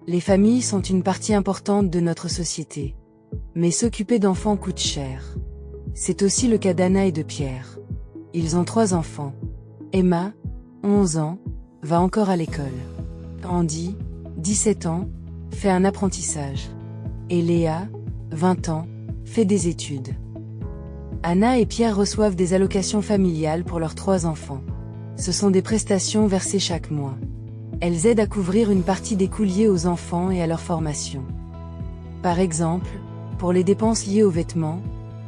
Les familles sont une partie importante de notre société. Mais s'occuper d'enfants coûte cher. C'est aussi le cas d'Anna et de Pierre. Ils ont 3 enfants. Emma, 11 ans, va encore à l'école. Andy, 17 ans, fait un apprentissage. Et Léa, 20 ans, fait des études. Anna et Pierre reçoivent des allocations familiales pour leurs 3 enfants. Ce sont des prestations versées chaque mois. Elles aident à couvrir une partie des coûts liés aux enfants et à leur formation. Par exemple, pour les dépenses liées aux vêtements,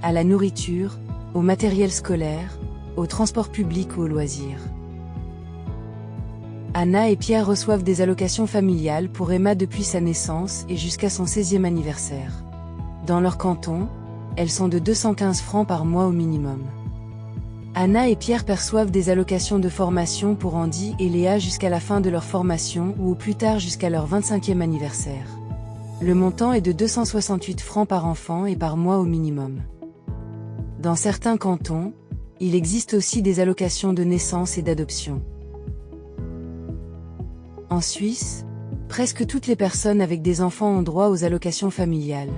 à la nourriture, au matériel scolaire, au transport public ou aux loisirs. Anna et Pierre reçoivent des allocations familiales pour Emma depuis sa naissance et jusqu'à son 16e anniversaire. Dans leur canton, elles sont de 215 francs par mois au minimum. Anna et Pierre perçoivent des allocations de formation pour Andy et Léa jusqu'à la fin de leur formation ou au plus tard jusqu'à leur 25e anniversaire. Le montant est de 268 francs par enfant et par mois au minimum. Dans certains cantons, il existe aussi des allocations de naissance et d'adoption. En Suisse, presque toutes les personnes avec des enfants ont droit aux allocations familiales.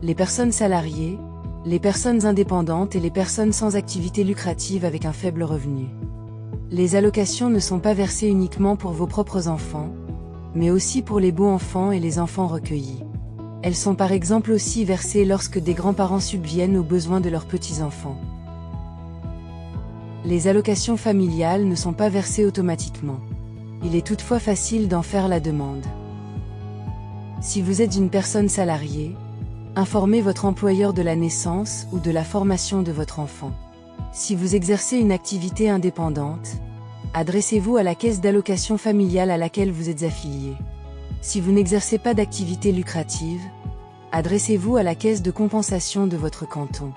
Les personnes salariées, les personnes indépendantes et les personnes sans activité lucrative avec un faible revenu. Les allocations ne sont pas versées uniquement pour vos propres enfants, mais aussi pour les beaux enfants et les enfants recueillis. Elles sont par exemple aussi versées lorsque des grands-parents subviennent aux besoins de leurs petits-enfants. Les allocations familiales ne sont pas versées automatiquement. Il est toutefois facile d'en faire la demande. Si vous êtes une personne salariée, informez votre employeur de la naissance ou de la formation de votre enfant. Si vous exercez une activité indépendante, adressez-vous à la caisse d'allocation familiale à laquelle vous êtes affilié. Si vous n'exercez pas d'activité lucrative, adressez-vous à la caisse de compensation de votre canton.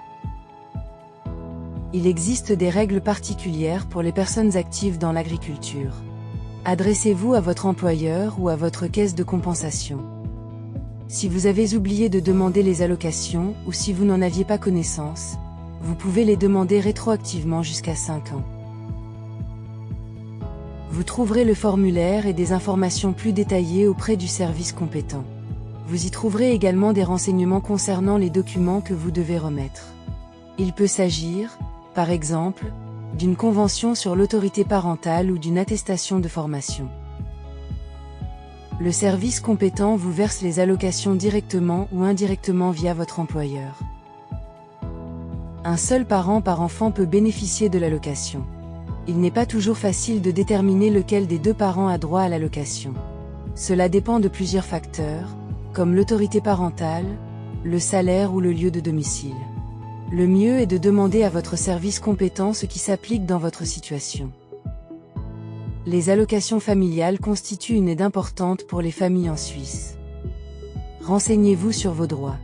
Il existe des règles particulières pour les personnes actives dans l'agriculture. Adressez-vous à votre employeur ou à votre caisse de compensation. Si vous avez oublié de demander les allocations ou si vous n'en aviez pas connaissance, vous pouvez les demander rétroactivement jusqu'à 5 ans. Vous trouverez le formulaire et des informations plus détaillées auprès du service compétent. Vous y trouverez également des renseignements concernant les documents que vous devez remettre. Il peut s'agir, par exemple, d'une convention sur l'autorité parentale ou d'une attestation de formation. Le service compétent vous verse les allocations directement ou indirectement via votre employeur. Un seul parent par enfant peut bénéficier de l'allocation. Il n'est pas toujours facile de déterminer lequel des 2 parents a droit à l'allocation. Cela dépend de plusieurs facteurs, comme l'autorité parentale, le salaire ou le lieu de domicile. Le mieux est de demander à votre service compétent ce qui s'applique dans votre situation. Les allocations familiales constituent une aide importante pour les familles en Suisse. Renseignez-vous sur vos droits.